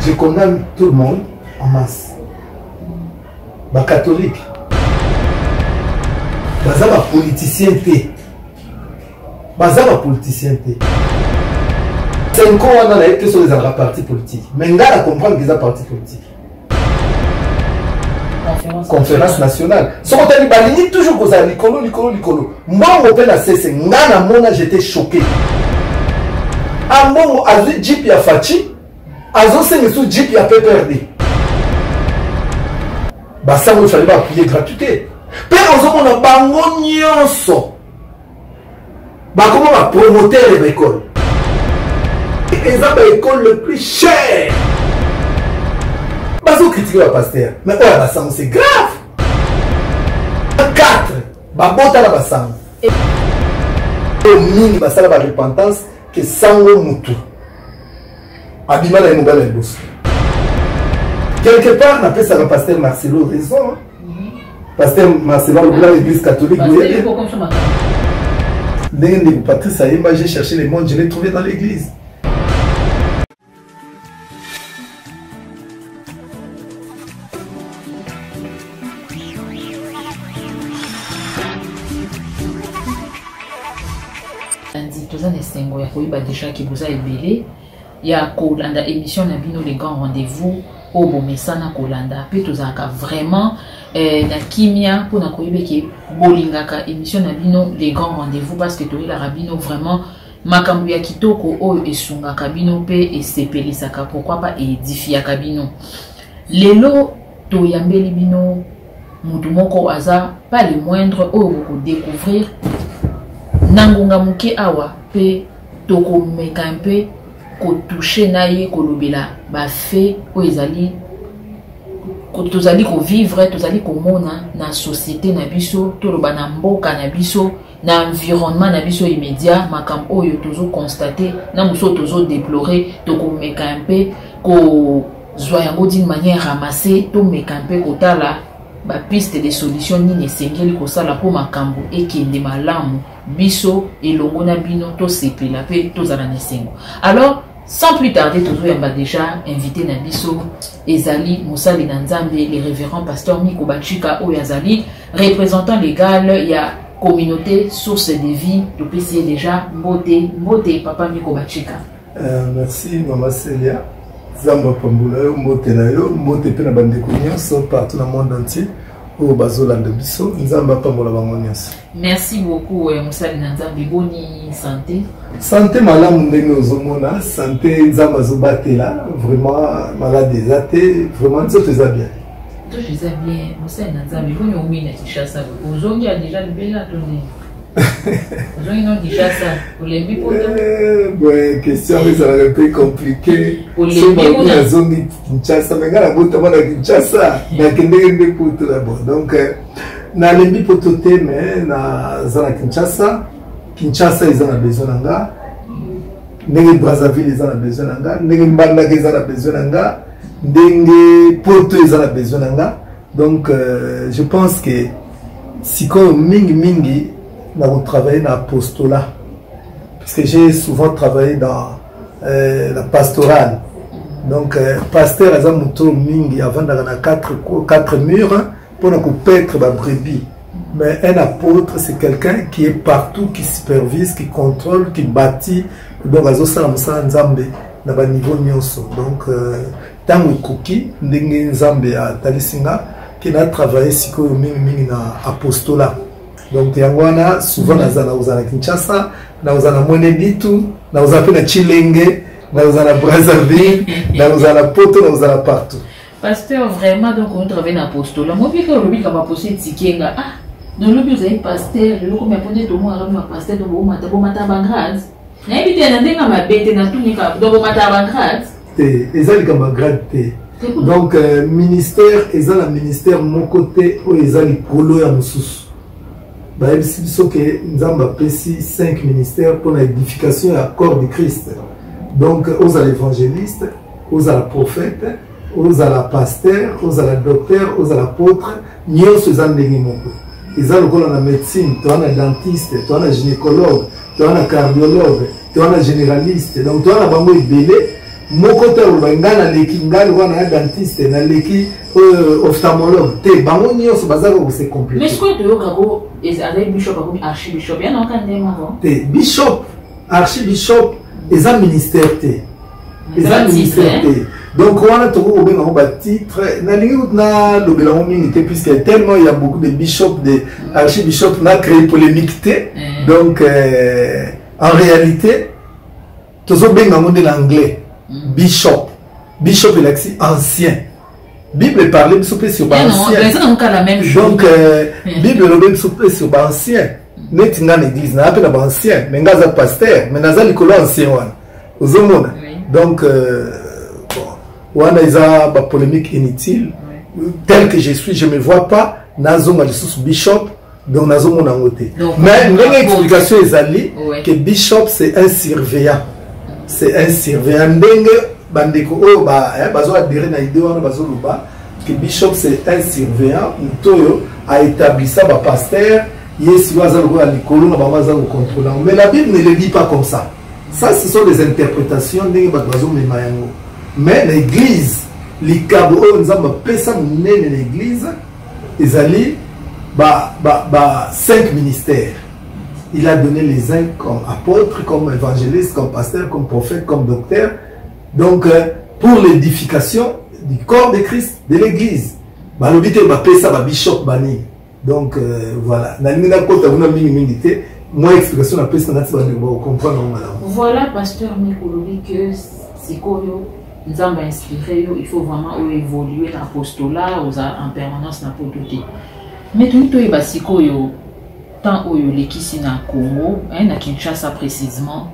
je condamne tout le monde en masse. Les catholiques, les politiciens, les politiciens. 5 ans, on a été sur les partis politiques. Mais on a compris qu'ils ont parti politique. Conférence nationale. Ce qu'on a dit, toujours que ça, Nicolo. Moi, on peut la cesser. J'étais choqué. À mon avis, Jeep a Fachi, Azo c'est sous Jeep a PPRD. Bah ça, il fallait pas appuyer gratuité. Puis on a bango nyonso. Bah comment on va promoter les écoles? Et ça, c'est l'école le plus cher. Bah ça, critiquer le pasteur. Mais ouais, bah ça, c'est grave. 4. Bah bon, t'as la bassam. Au mini, bah ça, la repentance. Que sango mutu abima na mobile et boss quelque part on appelle ça le pasteur Marcelo raison pasteur Marcelo le l'église catholique de Patrice Ayemba j'ai cherché les mondes je l'ai trouvé dans l'église. Nesengo ya koyiba déjà ki boza ebele ya kolanda émission na bino les grands rendez-vous au bomesana kolanda pe tozaka vraiment na kimia pour na koyiba ki bolingaka émission na bino les grands rendez-vous parce que toyela rabino vraiment makambu ya kitoko oyo esungaka bino pe esepelisaka pourquoi pas édifiaka bino lelo toyambeli bino mutu moko aza pas le moindre oyo boko découvrir nangunga muke awa pe toko meka un peu ko toucher naye ko lobela ba fait o ezali ko tozali ko vivre tozali ko mona na société na biso to loba na mboka na biso na environnement na biso immédiat makam oyo tozo constater na muso tozo déplorer toko meka un peu ko zwa yango d'une manière ramassée to meka un peu ko tala ba piste de solution ni esengeli ko sala po makambo ekende malamu biso elongo na bino to sepela pe to zala nesengo. Alors sans plus tarder tozo yamba déjà invité na biso ezali Mosali na Nzambe le révérend pasteur Miko Bachika Oyazali représentant légal ya communauté source de vie to pesi déjà mbote papa Miko Bachika. Merci maman Célia. Zamba pambula yo mbote na yo mbote pe na bande konyoso partout dans le monde entier au bazolanda biso nzamba pambola bango nyonso. Merci beaucoup Mosali na Nzambe boni santé malamu ndenge ozomona santé nzamba zobatela vraiment malade ezate vraiment nzoto eza bien Mosali na Nzambe boni omina Kinshasa ozongi déjà libela tone ozongi non Kinshasa olembi poto ouais question ça va être compliqué olembi na zone Kinshasa mais ngala bota mona Kinshasa na kendenge poto là-bas donc na lembi poto te mais na zona Kinshasa ils ont besoin d'anga ndenge Brazzaville ils ont besoin d'anga ndenge Mbandaka ils ont besoin d'anga ndenge Poto ils ont besoin d'anga donc je pense que si comme mingi n'a travaillé dans l'apostolat parce que j'ai souvent travaillé dans la pastorale donc pasteur ils ont mingi avant dans quatre murs pour ne paître la brebis. Mais un apôtre, c'est quelqu'un qui est partout, qui supervise, qui contrôle, qui bâtit. Donc, à Zosa Nzambe, dans le niveau nyonso. Donc, tant que Kuki, Nzambe à Talisinga, qui a travaillé siko mingi na apostolat. Donc, Yangwana, souvent, na Kinshasa, na Mweneditu, na Chilenge, na Brazzaville, na Poto, na partout. Pasteur, vraiment, donc, on travaille dans l'apostolat. Moi, je suis un peu Tikenga. Ah, dans le but, vous avez pasteur, le coup, mais tout le monde a pasteur, donc, vous m'avez grade. N'habitez pas dans ma bête, dans tout le monde, donc, vous m'avez grade. Et ça, c'est comme grade. Donc, ministère, et ça, le ministère, mon côté, où ils ont les colos et moussous. Bah, il faut que nous avons 5 ministères pour l'édification et le corps de Christ. Donc, aux évangélistes, aux prophètes, aux pasteurs, aux docteurs, aux apôtres, nous sommes des gens. Ils ont la médecine, tu as un dentiste, tu as un gynécologue, tu as un cardiologue, tu as un généraliste. Donc, tu as un bambou belé, moko te nga na leki nga wana dentiste na leki ophtalmologue te bango nyonso bazaka ko se compléter. Mais ce que tu yoka ezali bishop comme archibishop ya na kandema ko. Te bishop archibishop eza ministère te. Eza ministère te. Donc wana toko ko benga ba titre na lingi na lobela mo mingi te puisque tellement il y a beaucoup de bishops de archibishop na créé polémique te. Donc en réalité tozo benga mo de l'anglais. Bishop. Bishop est l'axi ancien. Bible parlait de souper sur ancien. Donc, Bible parlait de souper sur ancien. Nous sommes dans l'église, nous sommes ancien. Mais nous sommes pasteur. Mais nous sommes ancien. Donc, on a une polémique inutile. Tel que je suis, je ne me vois pas. Nous sommes bishop. Donc, nous sommes en côté. Mais l'explication est que bishop, c'est un surveillant. C'est un surveillant. Bandeko oh ba bazo adhérer na idée wana bazo luba que bishop c'est un surveillant mutoyo a établi ça ba pasteur yesu bazo ko alikolo na bazo ko contrôler. Mais la Bible ne le dit pas comme ça. Ça ce sont des interprétations ndenge bazo mema yango. Mais l'église likabo o nzamba pesa munene l'église ezali ba 5 ministères. Il a donné les uns comme apôtres, comme évangélistes, comme pasteurs, comme prophètes, comme docteurs. Donc, pour l'édification du corps de Christ, de l'église. Bishop bani. Donc, voilà. Moi, explication la peste, voilà, pasteur Mikolobi, que c'est quoi nous avons inspiré, il faut vraiment évoluer l'apostolat en permanence dans le mais tout le monde tant au Yolekisi na Congo, na Kinshasa précisément,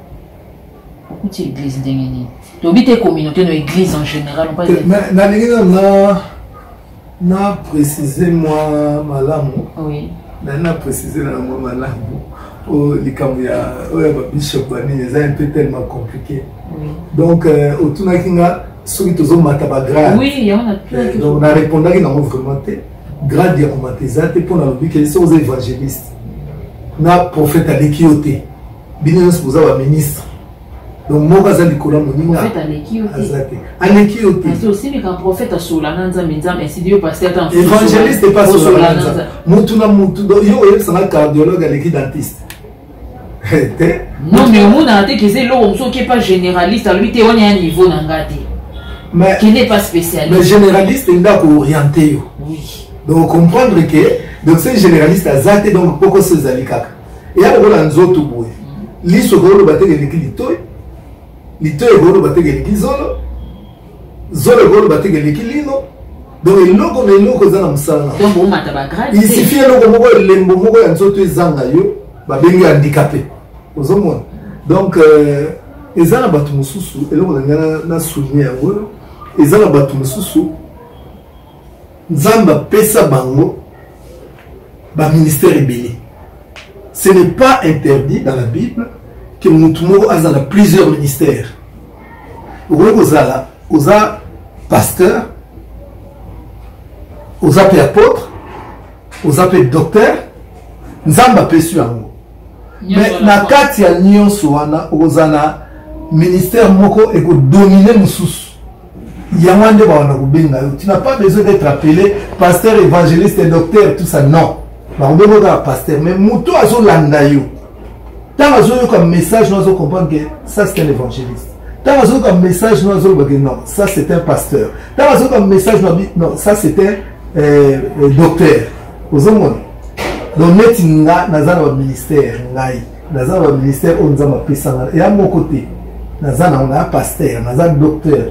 beaucoup d'églises d'Engeni. Tu habites les communautés, nos églises en général, on pas na précisé moi malamu. Oui. Na précisé moi malamu. Oh likambu ya bishop bani c'est un peu tellement compliqué. Oui. Donc au tunakinga soki tozo mataba grade. Oui, il y en a plein. Donc na répondre ki na vraiment grade ya komatezate pour na lobi que sont évangélistes. Na prophète Alekiote. Bino se posa ba ministre. Donc moi kaza likola moninga. Prophète Alekiote. Alekiote. C'est aussi mais quand prophète a solananza menza ainsi Dieu pasteur en évangéliste n'est pas solananza. Mutu na mutu yo ça na cardiologue aleki dentiste. Non mais au monde a été que c'est l'homme qui est pas généraliste, lui tu es on est à niveau nangate. Mais qui n'est pas spécialiste. Mais généraliste il doit orienter. Oui. Donc comprendre que donc c'est généraliste à zate donc pourquoi c'est zalikaka. Et à la nzoto boy. Li sokolo bateke likilitoy. Litoy golo bateke likizolo. Zolo golo bateke likilino. Donc il logo na logo za na musala. Donc on mata ba grade. Il suffit logo moko lembo moko ya nzoto ezanga yo ba bengi handicapé. Ozomona. Donc ezana batu mususu eloko na souvenir yango. Ezana batu mususu Nzamba pesa bango ba ministère ébélé. Ce n'est pas interdit dans la Bible que Moutoumou a plusieurs ministères. Vous avez pasteur, vous avez apôtre, vous avez docteur, Nzamba pesu yango. Mais na kati ya nyonso wana ozana ministère moko eko dominer mususu. Yamande ba wana kubenga yo. Tu n'as pas besoin d'être appelé pasteur, évangéliste et docteur, tout ça, non. Ba kubenga pasteur, mais muto azo landa yo. Tant azo yo comme message, nous allons comprendre que ça c'est un évangéliste. Tant azo comme message, nous allons dire non, ça c'est un pasteur. Tant azo comme message, nous allons dire non, ça c'est un docteur. Vous avez donc netinga nazana wa ministère ngai. Nazana wa ministère on nzama pesanga. Et à mon côté, nazana on a pasteur, nazana docteur.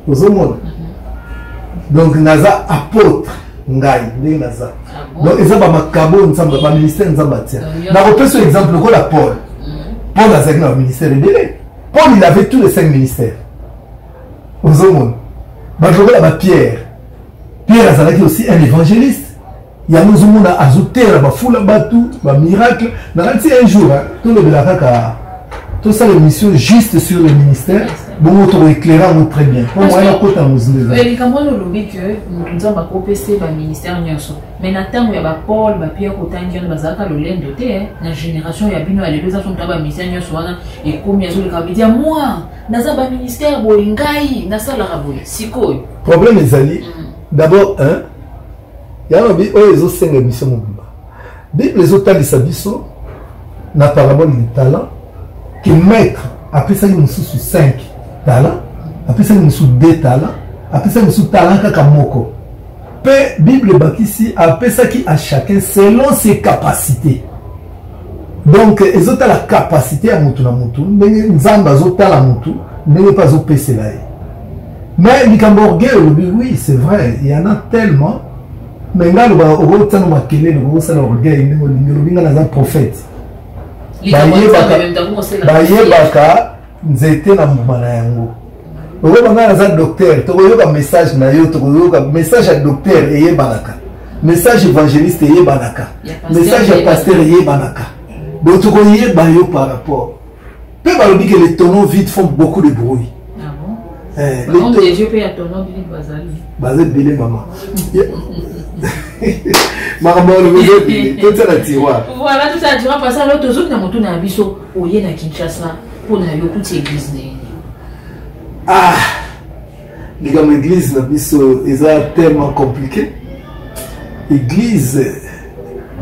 Vous avez donc naza apôtre ngai ndenge naza. Donc ils ont ma cabo nzamba ba ministère nzamba tia. Na repère ce exemple ko la Paul. Paul a zagna au ministère de Paul il avait tous les 5 ministères. Vous avez ba jokola ba Pierre. Pierre azalaki aussi un évangéliste. Il y a nous monde a ajouté ba foula batu ba miracle. Na un jour tout le belaka tout ça l'émission juste sur le ministère. bon auto éclairant très bien pour moi la côté en musée et comment le lobby que nous avons pas copié par ministère nyoso mais na tango ya ba Paul ba Pierre Kotangi on bazaka le lendo te na génération ya bino ale beza son taba ministère nyoso wana et comme ya zoli kabidia moi naza ba ministère bolingai na sala raboy sikoyo problème ezali d'abord hein ya no bi o ezo senga mission mobimba bible les autres les biso na parabole du talent qui maître après ça il nous sous 5 talents après ça il nous sous 2 talents après ça il nous sous talent kaka moko pe bible bakisi après ça qui a chacun selon ses capacités donc les autres la capacité à mutu na mutu ndenge nzamba zota la mutu ndenge pas zo pesela mais likamborgue oui c'est vrai il y en a tellement mais là le ba ota no makele le ça l'orgueil ndenge linga na prophète bayebaka nzete na mbana yango okoyebanga naza docteur tokoyoka message na yo tokoyoka message ya docteur eyebanaka message évangéliste eyebanaka message ya pasteur eyebanaka donc tokoyeba yo par rapport pe balobi que les tonneaux vides font beaucoup de bruit. Basé belé maman. Maman le tout ça la tiroir. Voilà tout ça la tiroir parce que l'autre zone na moto na biso oye na Kinshasa pour na yo toute église né. Ah. Les gars l'église na biso est tellement compliqué. Église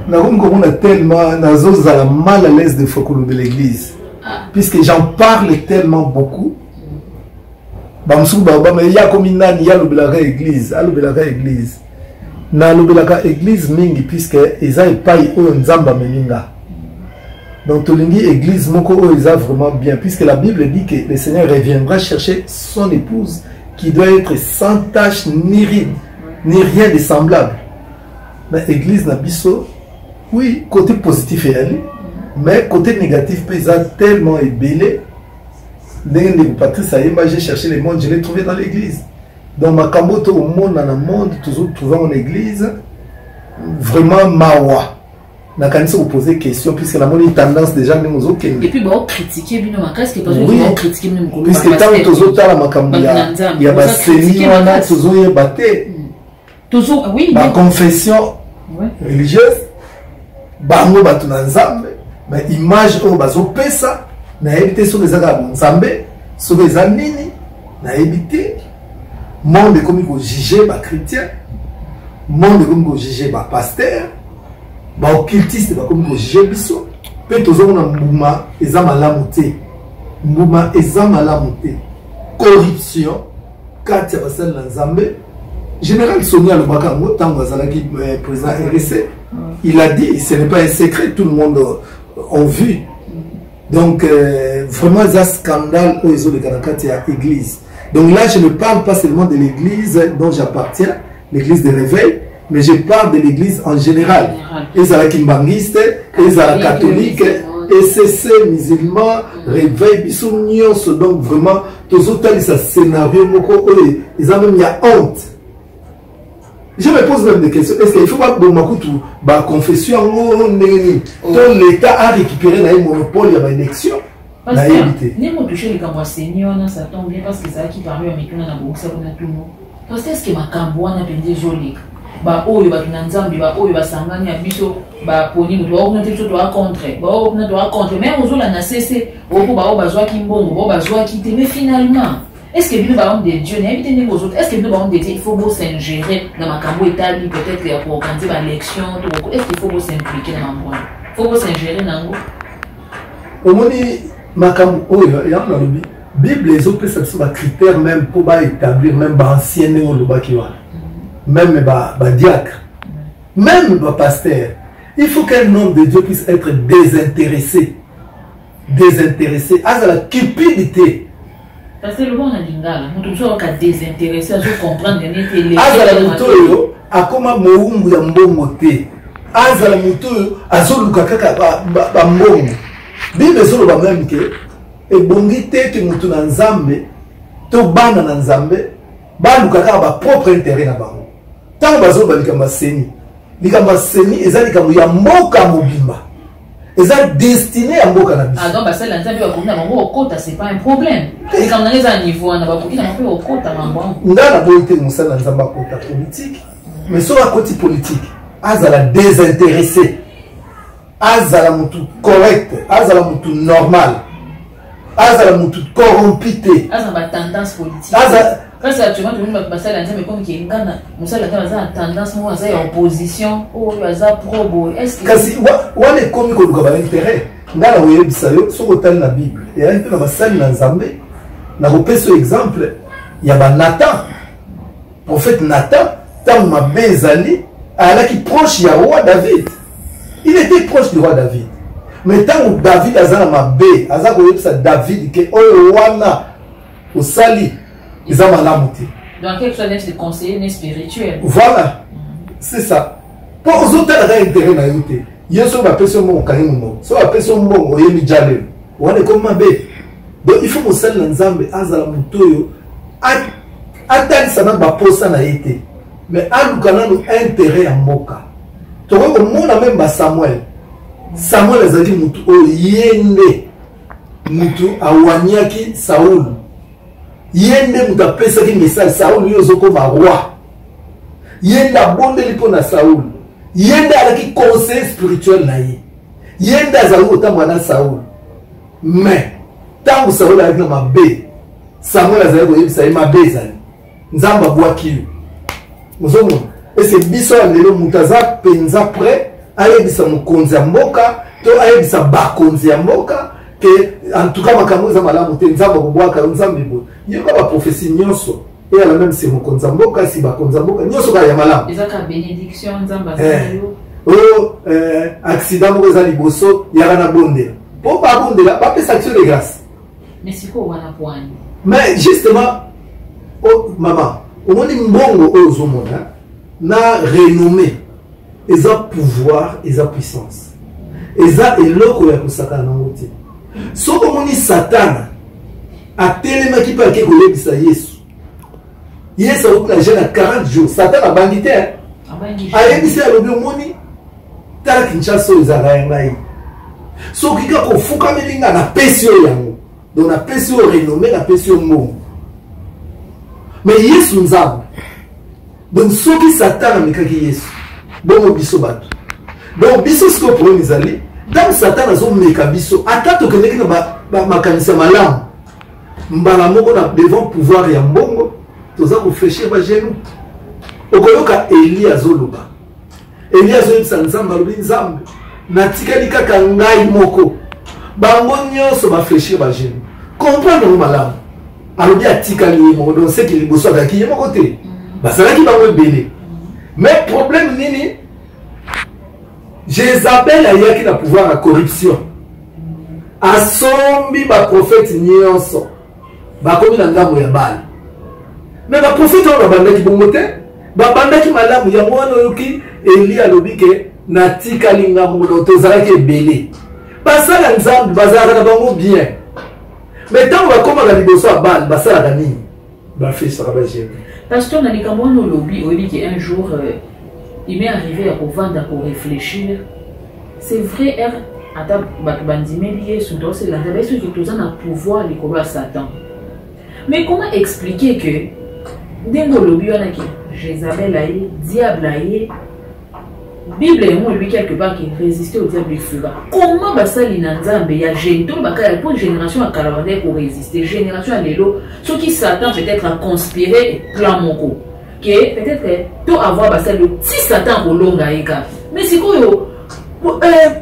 na on a tellement nazo à la mal à l'aise de fois de l'église. Puisque j'en parle tellement beaucoup. Mais il y a comme une année, il y a l'obélaga église, église. Na l'obélaga église mingi puisque ils ont pas eu un nzamba meninga. Donc tolingi église moko ils ont vraiment bien puisque la Bible dit que le Seigneur reviendra chercher son épouse qui doit être sans tache ni ride, ni rien de semblable. Mais église na biso, oui côté positif est allé, mais côté négatif ils ont tellement ébélé. Patrice Ayemba, j'ai cherché le monde, je l'ai trouvé dans l'église. Dans ma camboto au monde, dans le monde, toujours trouvé en église, vraiment mawa. Na kanisa vous poser question puisque la monnaie tendance déjà nous aux autres. Et puis bon critiquer bien ma casque parce que vous critiquer même comme puisque tant que toujours la makambo il y a ba seni wana toujours y baté. Toujours oui. La confession religieuse bango batu na nzambe, mais image o bazo pesa. Na évité sur les agabons nzambe sur les anini na évité monde comme il faut juger ba chrétien monde comme il faut juger ba pasteur ba occultiste ba comme il faut juger biso pe tozo na mbuma ezama la muté mbuma ezama la muté corruption kati ya basal na nzambe général Sonia Lobakango tango azalaki président RC il a dit ce n'est pas un secret tout le monde a vu. Donc, vraiment, il y a un scandale aux de Kanakati à l'église. Donc là, je ne parle pas seulement de l'église dont j'appartiens, l'église de réveil, mais je parle de l'église en général. Les kimbangistes, les catholiques, ECC, musulmans, réveil, bisous, donc vraiment, tous autres, ils ont scénario, ils ont même honte. Je me pose même des questions. Est-ce qu'il faut pas que ma confession, l'État a récupéré le monopole de l'élection? Parce que, ni mon touché les Cambouassénions, ça tombe bien parce que ça qui parle à Mikuna na Boursa na tout le monde. Parce que est-ce que ma Cambouana pende joli? Ba oyo ba tunanzambi ba oyo ba sangani ya biso ba poni mutu ba okuna tout doit contre. Ba okuna doit contre. Mais on zola na cessé oko ba o ba zwa ki mbongo, ba zwa ki te mais finalement est-ce que nous avons des dieux n'invitez les autres? Est-ce que nous avons des dieux? Il faut s'ingérer dans ma cambo établi peut-être pour organiser l'élection. Est-ce qu'il faut s'impliquer dans ma boîte? Il faut s'ingérer dans le au moins, ma cambo, il y a un Bible, les autres, ça sont des critères même pour établir, même ancien même diacre, même pasteur. Il faut qu'un homme de Dieu puisse être désintéressé. Désintéressé. À la cupidité. Parce que le monde a lingala, nous sommes désintéressés à comprendre que les azala mutoyo akoma moumbu ya mbongo te azala mutoyo azoluka kaka ba mbongo bible solo ba même que ebongi te ke mutu na nzambe to bana na nzambe baluka kaka ba propre intérêt na bango tango bazo balika maseni likamba seni ezali kambo ya mboka mobimba Ils ont destiné à Mboka na biso. Ah donc basali nzambe ba kokina bango okota c'est pas un problème. Et quand on est à niveau on va kokina bango okota mambo. Ndana boite musala nzamba kota politique. Mais sur la côté politique, azala désintéressé. Azala mutu correct, azala mutu normal. Azala mutu corrompité. Azala tendance politique. Parce que actuellement, tout le monde va passer à l'intérieur, mais comme il y a une tendance, moi, à opposition, ou à pro. Est-ce que. Kasi, on est comme il y a un intérêt. Dans la Bible, sur la Bible, il y a un peu de salle dans Zambé. Dans le exemple, il y a Nathan. Le prophète Nathan, tant ma bezali, qui proche du roi David. Il était proche du roi David. Mais tant que David a ma bé, a David, qui est au roi au sali. Ils ont mal à monter. Donc, quelque chose de conseiller spirituel. Voilà. C'est ça. Pour les autres, il y a un intérêt à l'écouter. Il y a un personne qui a un mot. Si on personne qui a un jalé, on est comme ma bé. Donc, il faut que ça soit ensemble, azala mutoyo. Attends, ça n'a pas posé na été. Mais à nous, quand on a intérêt à moka. Tu vois, au monde même Samuel. Samuel a dit mutu o yende mutu awanyaki Saoul. Yende muta pesa ki message Saoul yozo comme roi. Yende abondeli pona Saoul. Yende alaki conseil spirituel na ye. Yende azali otamwa na Saoul. Mais tant que Saoul avec na mabe, Samuel azali koyebisa ye mabe ezali. Nzamba bwaki yo. Mozomo. Et c'est biso lelo mutaza penza prêt ayebisa mokonzi ya mboka to ayebisa bakonzi ya mboka. En tout cas, makambo za malamu te nzamba kubwaka nzambe bo yeko ba prophétie nyonso et à la même c'est mokonza mboka si bakonza mboka nyonso ka ya malamu ezaka bénédiction nzamba accident moko za liboso ya na bonde po ba bonde la ba pesa action de grâce mais siko wana poani mais justement oh maman omoni mbongo ozo mona na renommée eza pouvoir eza puissance eza eloko ya kusaka na ngote. Si on dit Satan a tellement qui peut que Yesu. Yesu a eu à 40 jours. Satan a bandité. A yebisi a lobi omoni tala Kinshasa ezala ngai. So kika ko fuka melinga na pesio yango. Donc na pesio renommé na pesio mbongo. Mais Yesu nzambe. Donc soki Satan amekaki Yesu. Bongo biso bato. Donc biso ce que problème ezali. Dans Satan a son mécabiso, attends que les gens makanisa malamu. Mbala moko na devant pouvoir ya mbongo, toza ko fléchir ba genou. Okoyoka Eli azoluba. Eli azolisa nzamba lobi nzambe. Na tikali kaka ngai moko. Bango nyonso ba fléchir ba genou. Comprendre malamu. Alobi atikali moko donc c'est qu'il bosso akaki ye moko te. Basalaki bango ebele. Mais problème nini? Jézabel a eu le pouvoir à corruption. Asombi ba prophète nyonso. Ba komi na ngambo ya bal. Mais ba prophète on ba bandaki bongote. Ba bandaki malamu ya mwana yoki Eli alobi ke na tikali ngambo to zalaki ebele. Basala nzambe bazala na bango bien. Mais tant ba koma na liboso ya bal basala na nini? Ba fait ça ba jéem. Pasteur Nalikambo no lobby obi ki un jour il m'est arrivé à vendre pour réfléchir. C'est vrai, attends, bandimelier sous dossier là, d'abord ceux qui tous en a pouvoir les courir Satan. Mais comment expliquer que dengo lobby on a qui Jézabel aïe, diable aïe, Bible et moi lui quelque part qui résistait au diable fura. Comment basa l'inanzambe ya gento baka pour génération à Kalawande pour résister, génération à l'élo, ceux qui Satan peut-être a conspiré plan moko. Peut-être que tout avoir le petit Satan au long mais c'est quoi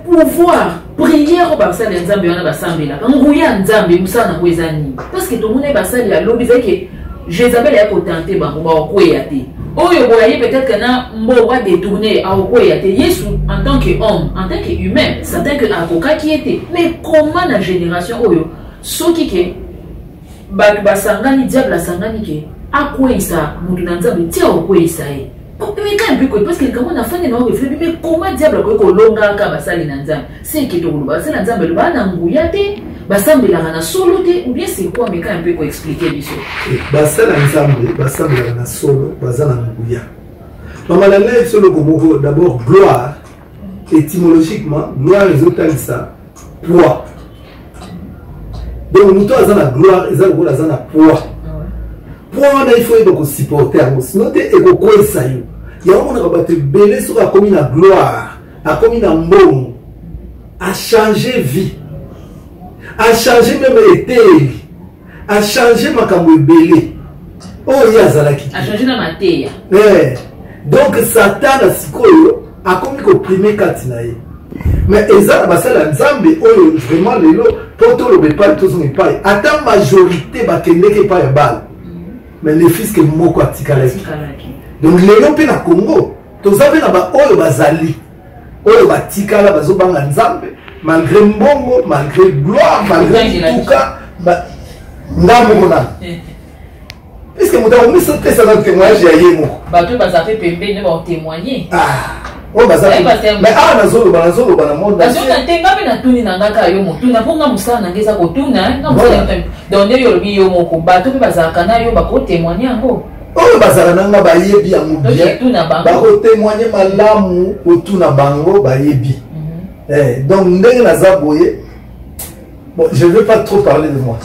pouvoir prière au Barça les Nzambe on a bassambe là ngouya Nzambe musana kwezani parce que tout le monde est basali à lobby que Jézabel a tenté ba kweyate oyo boye peut-être que na mbo va détourner à kweyate Yesu en tant qu'homme en tant qu'humain Satan que avocat qui était mais comment la génération oyo soki ke ba basangani diable sangani ke akwesa mutu na Nzambe tia okwesa ye mais quand même parce que comment on a fait non réfléchir mais comment diable ko longa ka basali na Nzambe c'est que to basali na Nzambe ba na nguya te basambe la na solo te ou bien c'est quoi mais quand même ko expliquer biso basali na Nzambe basambe la na solo bazana nguya maman la lève sur le gomoko d'abord gloire étymologiquement gloire ezotalisa poids. Donc muto aza na gloire eza lokola aza na poids. Poids wana il faut eba supporter yango sinon te ekokwesa yo. Yango monaka bato ebele soki akomi na gloire akomi na mbongo a changé vie, a changé même eteli, a changé makambo ebele oyo azalaki a changé na mateya. Donc Satan a sikoyo akomi koprime kati na ye. Mais eza na basala nzambe oyo vraiment lelo po toloba epai tozonga epai ata majorité bakendeki epai ya bala mais le fils ke moko atikalaki. Donc lelo mpe na Congo toza mpe na baoyo bazali oyo batikala bazobanga nzambe malgré mbongo malgré gloire malgré tuka ngambo mona puisque moto akomisa pesa na témoignage ya ye moko bato baza mpe pembeni baotémoigner. Oh, mais nazoloba na monde natenga mpe natuni na ngaka yo motuna mpo nga mosala nange eza kotuna donc nde yolobi yo moko bato mpe bazalaka na yo bakotémoigne yango oyo bazala nanga bayebi yango bien bakotémoigne malamu kotuna bango bayebi. Donc ndenge naza boye bon je ne vais pas trop parler de moi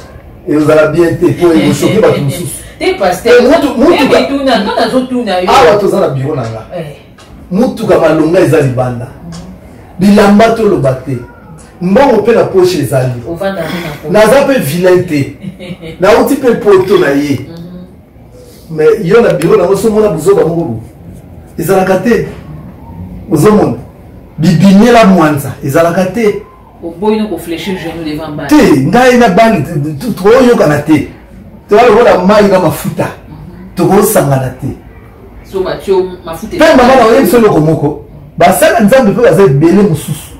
et vous allez bien te po choquer bato mosusu te pasteur tuna nga nazotuna yo awa toza na biro nanga mutuka malonga eza libanda bilamba toloba te mbongo mpe na poche ezali naza mpe vilain te nauti mpe poto na ye mais yo na biro nango somona buzoba moko bo ezalaka te ozomona bibiniela mwanza ezalaka te te ngai na bangi tokoyokana te toalokola mai na mafuta tokosangana te mpe mama na oyebi soloko moko basala nzambe mpe baza ebele mosusu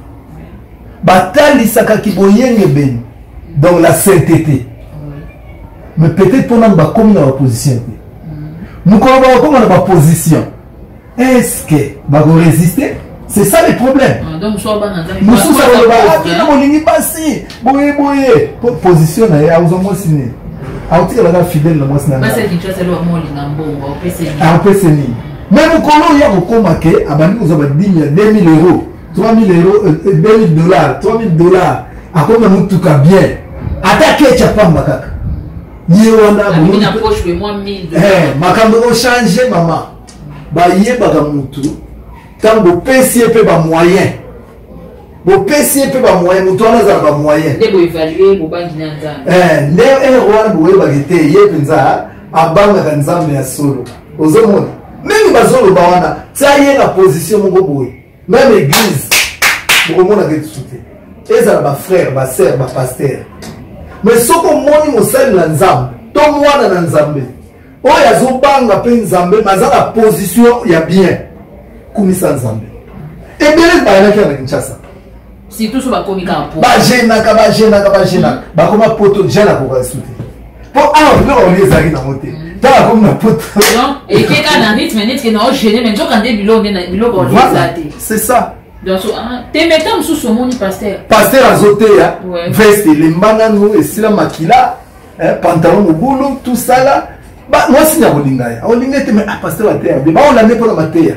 batalisakaki boyenge beni donc la sainteté mais peut-être mpona bakomi na baposition te mokolo bakoma na baposition est-ce que bakorésister c'est ça le problème mosusu akoloba akina molingi basi boye boye po position na ye auzwa mwasi nini aotikalaka fidèle na mwasi na apese nini mais mokolo oyo ya kokoma ke abandi kozwa badimi ya 2000 euros 3000 euros 2000 dollars 3000 dollars akomi na motuka bien ata kecha pamba kaka ye wana makambo ochange mama bayebaka mutu ntango bopesi ye mpe bamoyen bopesi ye mpe bamoyen motu wana azala bamoyen nde ere wana boyebaka te ye mpenza abangaka nzambe ya solo ozomona meme bazoloba wana tia ye na position moko boye même église bokomonaka etusu te ezala bafrère basere bapaster mais soki omoni mosali na nzambe to mwana na nzambe oyo azobanga mpe nzambe maza na position ya bien kumisa nzambe ebele bayinaki na Kinshasa bajenaka bakoma poto jana kokasu te mpo awa biloko oli ezalaki nango te tala komi na poto c'est ça paster azoteya veste elembanga no esila makila pantalon mobulu tosala mwasi ya kolinga ye aolinga ete paster ateya be baolande mpona mateya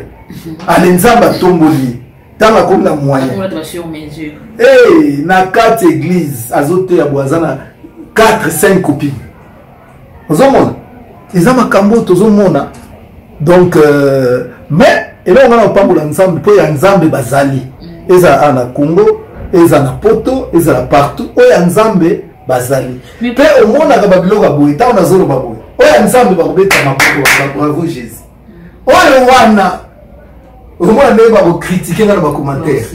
ale nzambe atomboli ntango akomi na moyen na kati église azoteya bo aza na 4-5 copine ozomona eza makambo tozomona donc mais eloko nga na kopambola nzambe mpo ya nzambe bazali ezala na Congo ezala na poto ezala partout oyo ya nzambe bazali mpe omonaka babiloko ya boye ntango nazoloba boye oyo ya nzambe bakobeta maboko bravo Jésus oyo wana omona ndenge bakokritike nga na bacommentaire.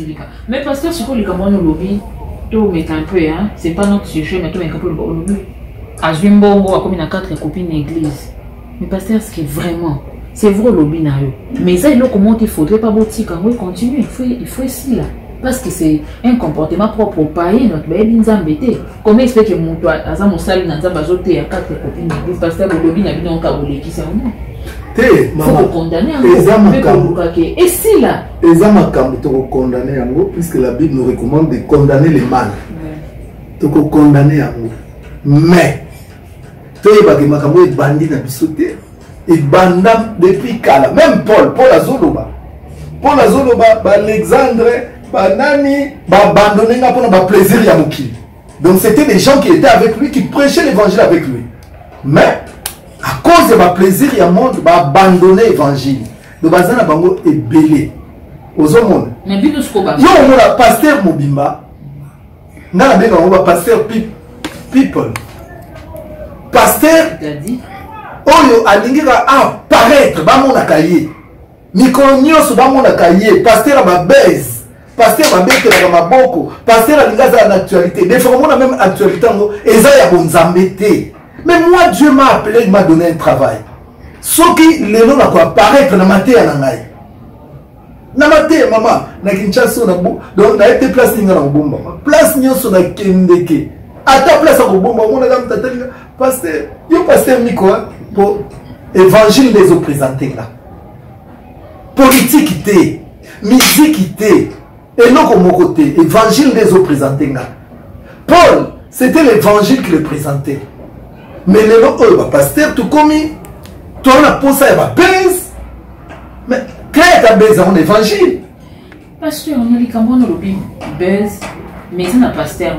Mais pasteur sikoyo likambo wana olobi tomeka un peu c'est pas notre sujet mais tomeka mpe olobi azwi mbongo akomi na 4 copines église mais pasteur ce qui est vraiment c'est vrai olobi na yo mais ça eloko moko il faudrait pas botika yango continue il faut esila parce que c'est un comportement propre au païen notre bayebi nzambe te comment explique moto aza mosali na nzambe azoteya 4 copines église pasteur olobi na bino oka olekisa yango te eza makambo tokokondane yango puisque la Bible nous recommande de condamner le mal tokokondane yango mais toyebaki makambo ebandi na biso te ebanda depuis kala même Paul azoloba ba Alexandre banani abandonné pour le plaisir ya mokili. Donc c'était des gens qui étaient avec lui, qui prêchaient l'évangile avec lui. Mais à cause de ma plaisir ya monde abandonné l'évangile. Donc bazana bango est belé. Aux hommes. Mais bino skoba. Yo on a pasteur Mobimba. Na benga on va pasteur people. Pasteur oyo alingika apparaître ba mona kaye. Mikolo nyonso ba mona kaye, pasteur ba baise. Pasteur va mettre la maboko, pasteur a l'ingaz en actualité. Des fois, on a même actualité, et ça y a bon zambété. Mais moi, Dieu m'a appelé, il m'a donné un travail. Ce qui, les noms n'a quoi apparaître dans ma terre, na ma terre, maman, na Kinshasa, donc, na été place n'inga na bomba. Place n'yonso na kendeke. À ta place à bomba, on a dame tata, pasteur, yo pasteur Miko, pour évangile des eaux présentés là. Politiqueité, musiqueité. Et non comme mon côté, évangile des eaux présentés là. Paul, c'était l'évangile qui le présentait. Mais les noms, pasteur, tout comme toi, on a posé ça, il va baise. Mais quand tu as baise en évangile? Pasteur, on a dit qu'on a le baise, mais c'est un pasteur,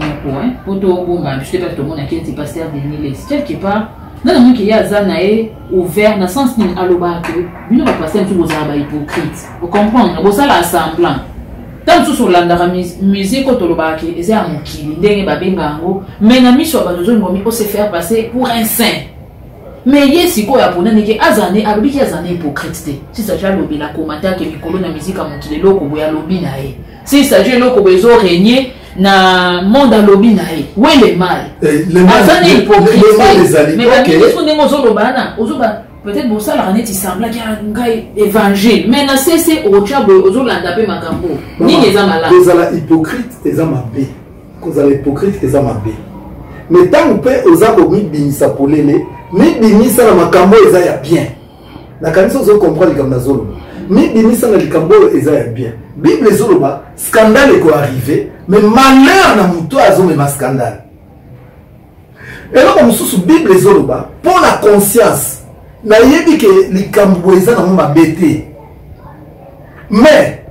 pour tout le monde, je ne sais pas tout le monde qui est pasteur de Niles. Quelque part, dans le monde qui y a Zanae ouvert, dans le sens où Aloba, nous ne pasteur tout aux arbres hypocrites. Vous comprenez? Vous savez l'assemblant. Tant que sur la musique, et c'est un mokili, mais na miso on se faire passer pour un saint. Mais si quoi a pour n'importe azane, abiki azane hypocrite. Si ça j'ai lobby la commentaire que Mikolo na musique a mokili loko boya lobby na e. Si ça j'ai loko bezo régner na monde à lobby na e. Où est le mal? Azane hypocrite. Mais parce qu'on est mozo lobana, ozoba. Peut-être pour ça, la ranette, il semble qu'il y a un gars évangile. Mais na c'est au tchabo, aux autres, l'andapé makambo. Ni les âmes là. Ils sont hypocrites, ils ont ma bé. Ils sont hypocrites, ils ont ma bé. Mais tant qu'on peut, aux autres, mi binisa pour l'élé, mi binisa na makambo, ils ont bien. La canison, ils comprennent les gamnazolo. Mi binisa na likambo, ils ont bien. Bible les autres, scandale est quoi arrivé, mais malheur na mouto, ils ont même un scandale. Et là, comme sous Bible les autres, pour la conscience. Na yebi que les Cambouézans n'ont pas bêté. Mais,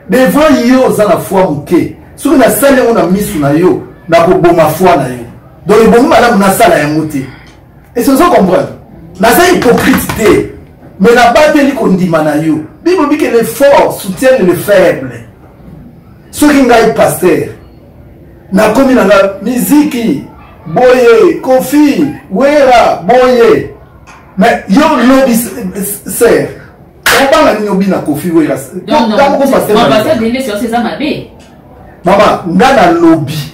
devant yo, ça la foi mouké. Si on a salé, on a mis sur na yo, na ko bon ma foi na yo. Donc, les bons madame na salé à mouté. Et c'est ça qu'on comprend. Na sa hypocrite, mais na pas télé qu'on dit manayo. Bible dit que les forts soutiennent les faibles. Ceux qui n'ont pasteur. Na komi na musique, boye, kofi, wera, boye. Mais yo lobby sert. On va la lobby na kofi wera. Non, on va faire des sur ces amabés. Maman, ngana lobby.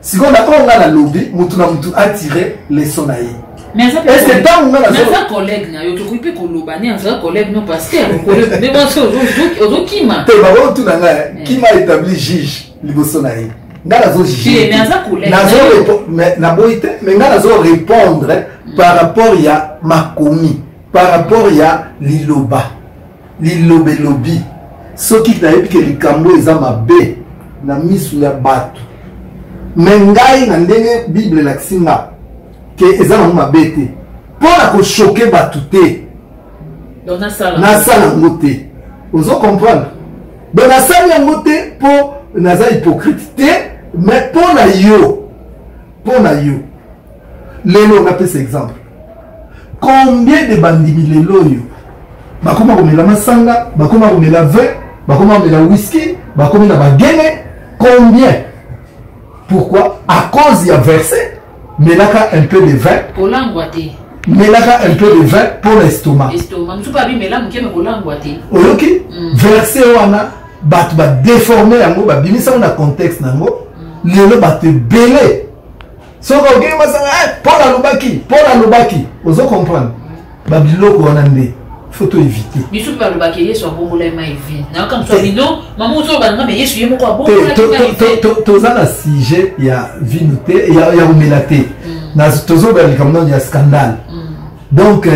Si on a quand ngana lobby, mutu na mutu attirer les sonaï. Mais ça c'est pas on ngana. Mais ça collègue na yo to kuipe ko lobani en ça collègue non pasteur. Mais bon ça ozo kima. Te ba wo tu na nga kima établi juge liboso na ye. Ngana zo juge. Mais ça collègue. Mais na boite, mais ngana zo répondre par rapport à Makomi, par rapport à Liloba, Lilobe lobby. Ce qui n'a pas que les Cambo ils ont ma bé, na mis sur la batte. Mais ngai na ndenge Bible la singa que ils ont ma bête. Pour la choquer batouté. Donc na sala. Na sala ngote. Vous comprenez? Donc na sala ngote pour naza hypocrite, mais pour na yo, pour na yo. Lelo on appelle cet exemple. Combien de bandits lelo yo? Bakoma komela masanga, bakoma komela vin, bakoma komela whisky, bakoma na bagene. Combien? Pourquoi? À cause il y a versé, mais là un peu de vin. Pour l'angoité. Mais là un peu de vin pour l'estomac. L'estomac. Tu pas bien mais là on pour l'angoité. Oyoki? Versé wana bat ba déformer yango ba bimisa na contexte nango. Lelo ba te belé. So ko ke masanga Paul alobaki ozo comprendre ba biloko wana nde faut to éviter biso pa alobaki yeso abongola ma evi na quand so bino maman so ba ngame yeso yemo ko abongola to zana sujet ya vinute ya omelate na tozo ba likamno ya scandale donc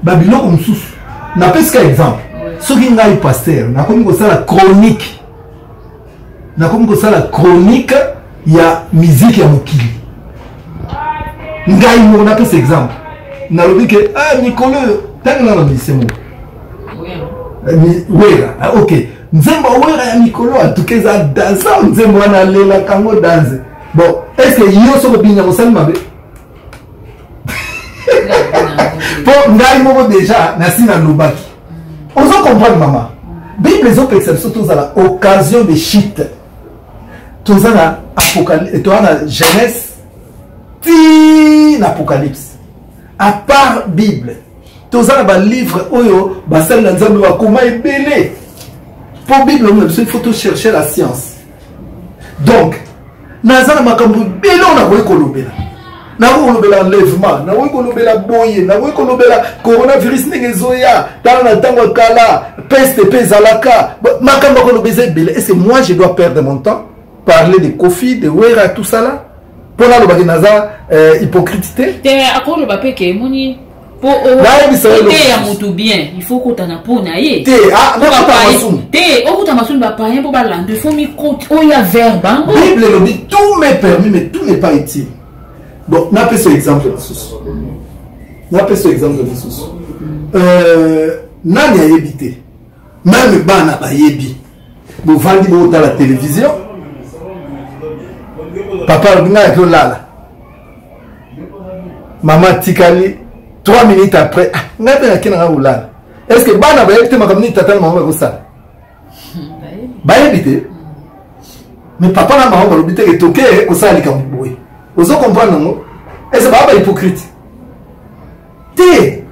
ba biloko msusu na pesca exemple soki ngai pasteur na komi ko sala chronique ya musique ya mokili ngai mo na pesa exemple na lobi ke Mikolo tanga na misemo oui OK nzembo wera ya mikolo atukeza dansa nzembo wana lela kango danse bon est-ce que yo so binga mosali mabe po ngai moko déjà nasi na lobaki on se comprendre maman bible les autres exceptions tous à la occasion de shit tous à la apocalypse tous à la Genèse ti l'Apocalypse à part bible tous à la livre oyo basal na nzambe wa koma ebele pour bible il faut tout chercher la science donc nazana makambo bele on a voulu kolobela na kolobela enlèvement na kolobela boye na kolobela coronavirus ngezoya dans tango kala peste pezalaka makambo kolobeza bele est-ce que moi je dois perdre mon temps parler de Kofi de Wera tout ça là pour la lobaki naza hypocrite te akolo bapeke moni po ya mutu bien il faut que tana pona ye te okuta masuni ba payen po balando il faut mi compte oya verbe bible le dit tout m'est permis mais tout n'est pas utile bon n'a pas ce exemple de sous nani a yebité même bana ba yebi bo vandi bo ta la télévision papa nga ko lala maman tikali 3 minutes après nga te nakina nga ulala est-ce que bana ba yebité makamni tata maman ko ça ba yebité mais papa na maman ba lobité ke toke ko sali kam boy ozo comprendre non est-ce ba hypocrite te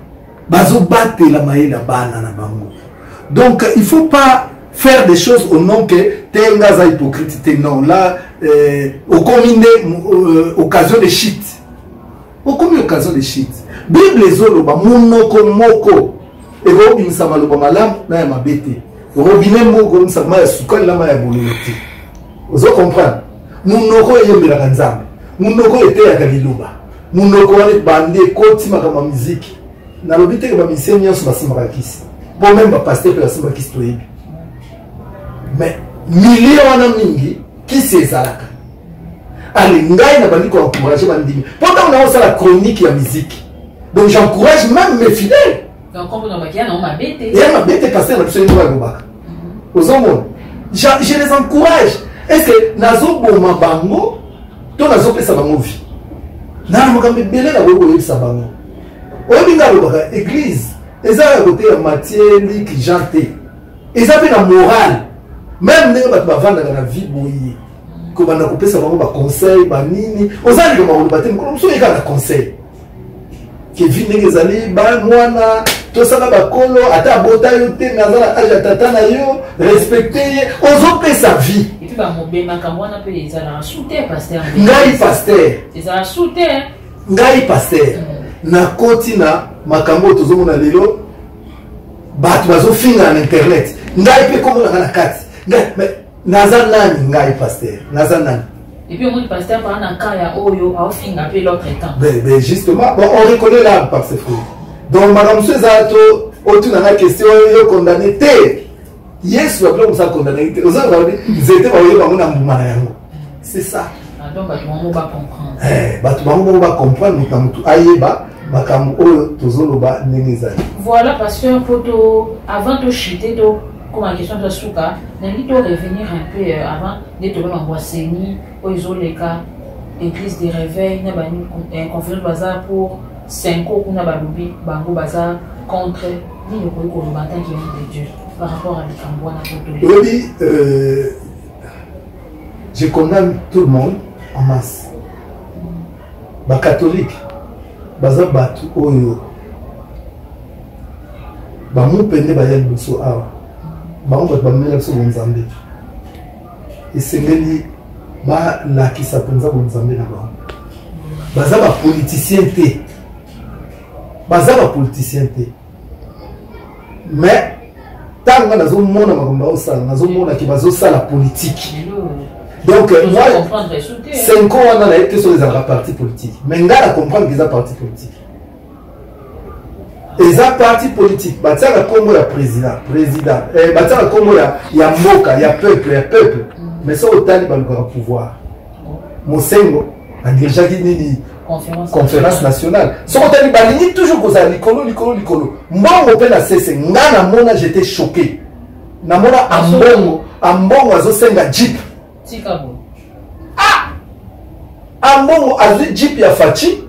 bazo battre la maïla bana na bango donc il faut pas faire des choses au nom que t'es un hypocrite non là au combiné occasion de shit au combiné occasion de shit bible zolo ba munoko moko et robi msama lo malam na ya mabete robine moko msama ya sukali la ma ya boloti ozo comprendre munoko yembela kanzambe munoko ete ya kaliluba munoko wale bande koti makama muziki na lobite ke ba misenya so basimaka kisi bon même ba pasteur pe basimaka kisi toyebi mais millions wana mingi kisi ezalaka allez ngai na bandi ko encourager bandimi pourtant on a aussi la chronique ya musique donc j'encourage même mes fidèles donc comme on va na ma bête et ma bête pasteur na absolument pas gobaka ozomona je les encourage est-ce que nazo boma bango to nazo pesa bango vie na mokambe belé na webo yebisa bango oyinga lobaka église ezala côté ya Matthieu Luc Jean T ezala na morale même ndenge bato bavandaka na vie boye ko banda kopesa bango ba conseil ba nini ozali ko ba batema ko mso yeka na conseil ke vie ndenge ezali ba mwana to sala ba kolo ata bota yo te nazala age tata na yo respecter ozo pesa vie et puis ba mobema ka mwana pe ezala souter pasteur ngai pasteur ezala souter ngai pasteur na koti na makambo tozomona lelo bato bazofinga na internet ngai pe komona na kati mais naza nani ngai pasteur naza nani et puis mon pasteur par un cas oyo a finga pe l'autre temps ben justement bon on reconnaît là par ses frères donc madame Cesato autour de la question yo condamné té yes va plus ça condamné aux autres ils étaient pas yo bango na mbuma yango c'est ça donc ba tout va comprendre bato bango ba comprendre mutu ayeba makambo oyo tozoloba ndenge ezali voilà pasteur photo avant de chuter donc comme la question de Souka, n'invite à revenir un peu avant de te voir en Boisseni, aux Oleka, église des réveils, une conférence bazar pour 5 ans, on a baloubi, bango bazar contre les Kolobantan qui ont de Dieu par rapport à l'Ikambouana. Oui, je condamne tout le monde en masse. Les catholiques, bazar batu oyo, bango pende bayel boso awa. Bango bamela so bonzambe esengeli ba la kisa penza bonzambe na bango baza ba politicien te mais tanga nazo mona makomba osala nazo mona ki bazo sala politique donc moi 5 ans on a été sur les partis politiques mais ngala comprendre qu'ils ont parti politique. Et ça parti politique, batiaka kombo ya président, batiaka kombo ya mboka, ya peuple, mais ça otali balukaka pouvoir. Mosengo, a déjà dit conférence nationale. Ça otali balingi toujours koza likolo. Mbongo pe na cesse, ngana mona j'étais choqué. namona ambongo azosenga jeep tika bo ambongo azwi jeep ya faci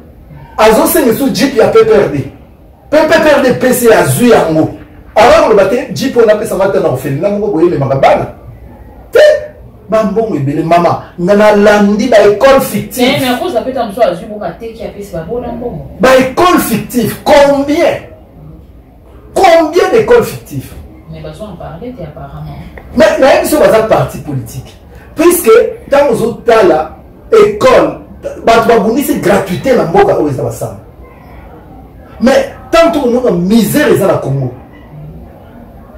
azosenga su jeep ya PPRD pesi azwi yango alors koloba te jeep oyo napesanga te na orphelinat moko boyelemaka bana te bambongo ebele mama nga nalandi baécole fictive baécole fictive combien d'écoles fictives mais nayebi so baza parti politique puisque ntango ozotala école bato babungisi gratuité na mboka oyo eza basanga mais tant tokomona misère eza na Congo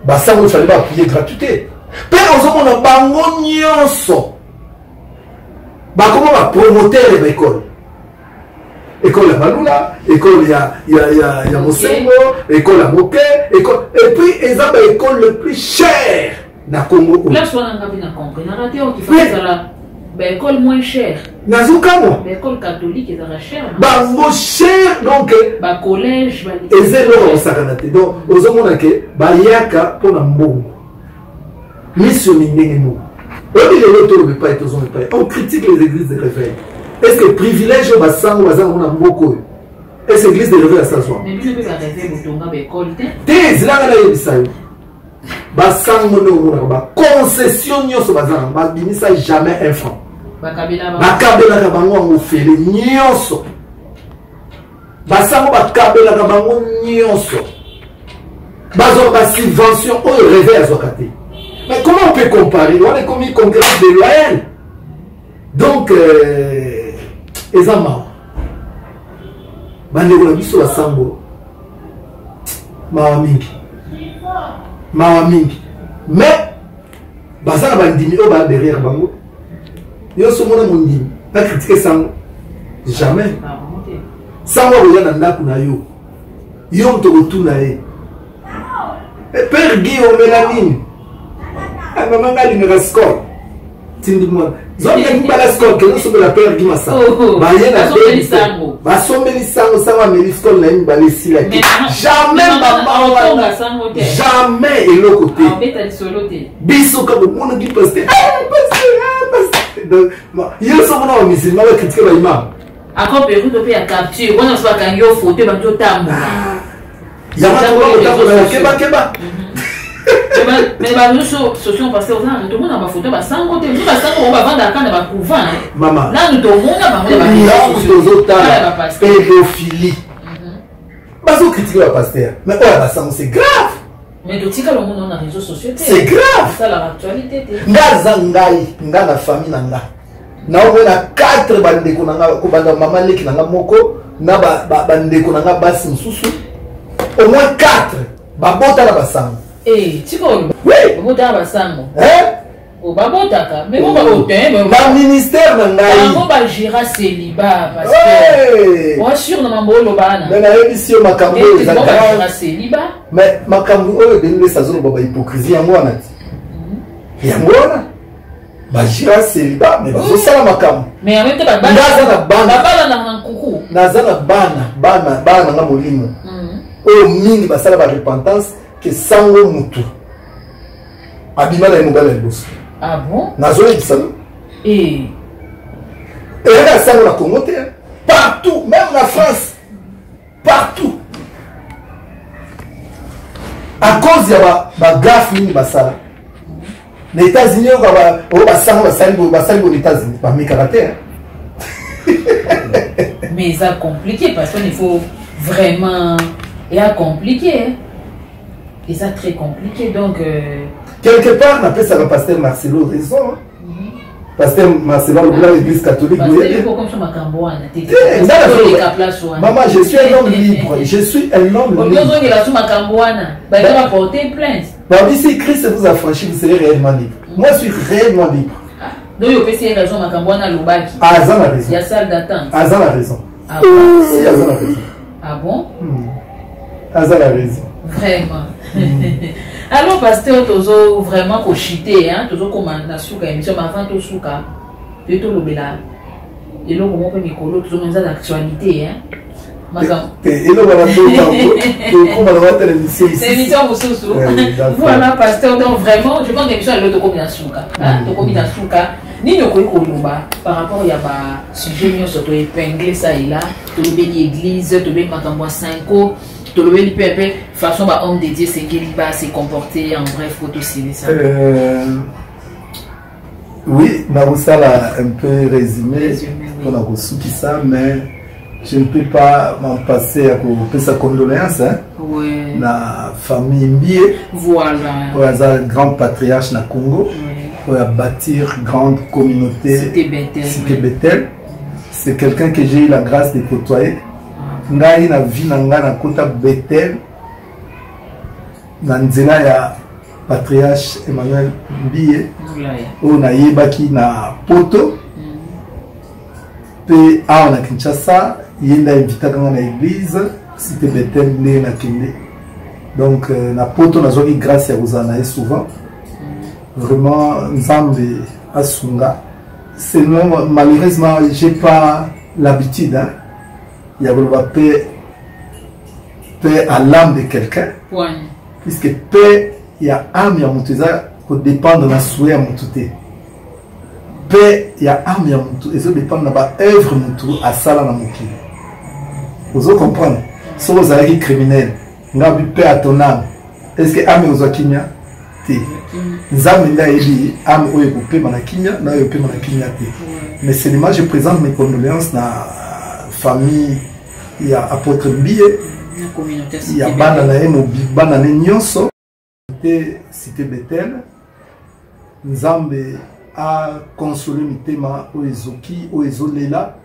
basango oyo fale baapuye gratuité mpe ozomona bango nyonso bakoma bapromoteur ya baécole école ya Balula, école ya Mosengo, école ya Moke, école et puis eza ba école le plus cher na Congo. Là soit on a bien compris. Na raté qui fait ça ba école moins cher. Nazuka mo. Ba école catholique eza cher. Ba mo cher donc ba collège ba ezelo au sakanate. Donc ozomona ke ba yaka pona mbongo. Mission ndenge mo. Obi le loto le pas etozo me pas. On critique les églises de réveil. Est-ce que privilège au bassin ou à un mboko? Est-ce que l'église de réveil à s'asseoir? Mais tu ne peux pas rêver au tonga d'école. T'es là là il ça. Bassin mono ba concession nyo so bazana ba binisa jamais un franc. Bakabela ka bango ngo fele nyonso. Bassin ba kabela ka bango nyonso. Bazo ba subvention au réveil à zokate. Mais comment on peut comparer? On est commis concurrence déloyale. Donc eza bandeko na biso basango mawa mingi mais baza na bandimi oyo baa derrière bango yo somona mondimi na critique sango jamais sango akoya na ndako na yo moto kotuna ye père Guy omela nini mama nga alingaka score tindi mwana zongi bala score que nous sommes la peur qui massa ba yena ba sombeli sango sango ameli score na yimba les sila jamais maman wana jamais eloko te biso ka bomono ki poster donc yo somona wa musulman ba critiquer ba imam ako peru to pe ya capture wana so ka yo photo ba to tambo ya ma keba mais nous sommes passés aux gens, tout le monde a ma photo, bah sans côté, nous bah sans on va vendre à quand va couvrir. Maman. Là nous tout le monde a ma pédophilie. Bah so critiquer le pasteur. Mais oh bah ça c'est grave. Mais tout le monde on a réseaux sociaux. C'est grave. Ça l'actualité. Ngaza ngai, nga na famille nanga. Na on a 4 bandeko nanga ko banda maman leki nanga moko, na ba bandeko nanga basi nsusu. Au moins 4 babota na basango. Eh, tu vois, oui, babota basango. Hein? Oh, babota mais bon babotin, mais ba ministère na ngai. On va gérer célibat parce que moi sûr na mambolo bana. Mais na émission makambo za gérer célibat. Mais makambo oyo denile sazono baba hypocrisie yango wana. Yango wana. Ba gérer célibat mais bazo sala makambo. Mais en même temps bana na nkuku. Nazana bana nga molimo. Oh mingi basala ba repentance que sango mutu abima na mobile boss. Ah bon? Nazo yebisa no. Et là sango la Congo partout, même la France, partout. À cause ya ba gaffe ni basala. Les États-Unis ba sango basali aux États-Unis ba mikaraté. Mais ça compliqué parce qu'il faut vraiment et à compliqué. Hein? Et ça très compliqué donc quelque part on appelle ça le pasteur Marcelo raison pasteur Marcelo de l'église catholique maman je suis un homme libre porter plainte si Christ vous a franchi vous serez réellement libre moi je suis réellement libre donc il peut essayer raison makambwana lobaki Azan a raison il y a salle d'attente Azan a raison ah bon Azan a raison vraiment alors pasteur tozo vraiment ko chiter hein tozo komanda suka émission avant to suka to lobela eloko moko mikolo tozo menza d'actualité hein Et là, voilà, c'est l'émission Boussousou. Voilà, pasteur. Donc, vraiment, je pense que l'émission est l'autre comme dans Souka. Comme dans Souka. Ni ne connaît pas par rapport à sujet, nous sommes épinglés ça et là. Tu le l'église, tu le quand on voit 5 ans. Tu le peu façon bah homme dédié c'est qu'il va se comporter en bref photo stylé ça. Oui, Naroussa l'a un peu résumé. On a reçu ça, mais je ne peux pas m'en passer à sa condoléance. Oui. La famille Mbie. Voilà. Pour un grand patriarche na Congo. Pour bâtir grande communauté. Cité Bethel. C'est quelqu'un que j'ai eu la grâce de côtoyer. Ngai na vie na nga na kota Bethel. Na nzela ya patriarche Emmanuel Mbie. On a yebaki na poto. Pe a na Kinshasa. Il a invité dans l'église, Cité Bethel, na Kende. Donc, na poto, na zogi grâce à vous en avez souvent. Vraiment, Nzambe Asunga. Sinon, malheureusement, j'ai pas l'habitude. Hein. Il y a paix à l'âme de quelqu'un. Puisque paix, il y a âme, il y a mouteza, qui dépend de la souhait à moutouté. Paix, il y a âme, il y a moutou, et ça dépend de l'œuvre moutou à sala na moukili. Vous comprenez? Si vous avez criminel, vous avez paix à ton âme. Est-ce que âme vous a kimia? Nzambe nda ebi âme oyo paix mana kimia, na yo paix mana kimia te. Mais seulement je présente mes condoléances na famille, il y a apôtre Mbie, il y a bana na emo bana na nyonso, Cité Bethel. Nzambe a consolé mitema oezoki oezolela.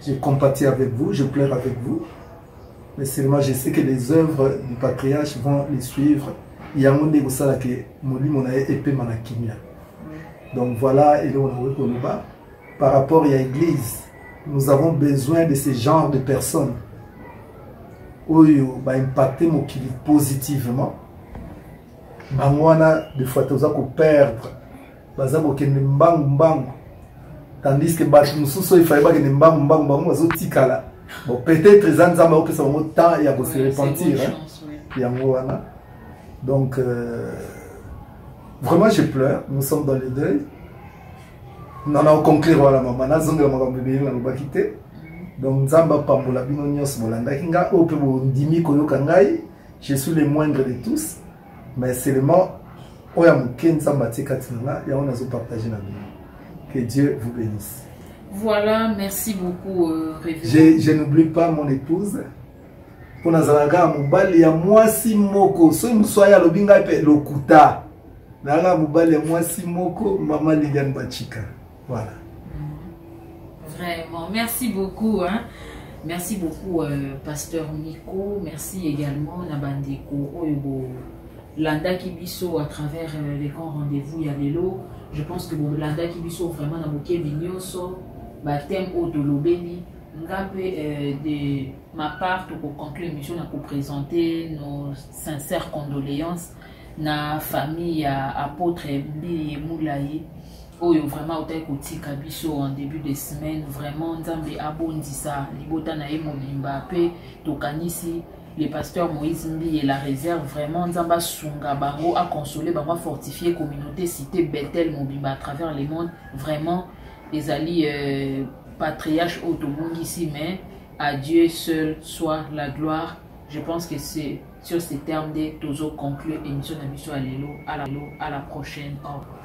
Je compatis avec vous, je pleure avec vous. Mais seulement je sais que les œuvres du patriarche vont les suivre. Il y a un monde qui est épée manakimia. Donc voilà, et là on a par rapport à l'église, nous avons besoin de ce genre de personnes qui vont impacter mon kili positivement. Mangwana, des fois, tu vas perdre. Tandis que il fallait pas que les gens bon, peut-être que les gens ont temps et à se repentir. Donc, vraiment, je pleure. Nous sommes dans le deuil. Nous allons conclure. Voilà, maman, donc, je suis le moindre de tous. Mais seulement, que Dieu vous bénisse. Voilà, merci beaucoup. Je n'oublie pas mon épouse. Pour Nazaraga, Moubali, ya mwasi moko. So msoya lobinga pe lokuta. Naga Moubali, ya mwasi moko, Maman Liliane Bachika. Voilà. Vraiment, merci beaucoup. Hein. Merci beaucoup, Pasteur Nico. Merci également, Nabandeko Oyobo. Landa Kibiso à travers les grands rendez-vous Yalelo. Je pense que Landa Kibiso vraiment n'a bouquet vignoso, thème au Dolobeni. De ma part, pour conclure l'émission, pour présenter nos sincères condoléances na famille apôtre Mbi Moulaye. Oyo vraiment autant côté Kabiso en début de semaine vraiment Nzambe abondisa libota na ye mobimba pe tokanisi le pasteur Moïse Mbi et la réserve vraiment Nzamba Sunga Bango a consolé Bango a fortifié communauté cité Bethel mobimba à travers le monde vraiment les alliés patriarche Otomong ici mais à Dieu seul soit la gloire. Je pense que c'est sur ces termes de Tozo conclure émission d'Abisso à la prochaine. Au revoir.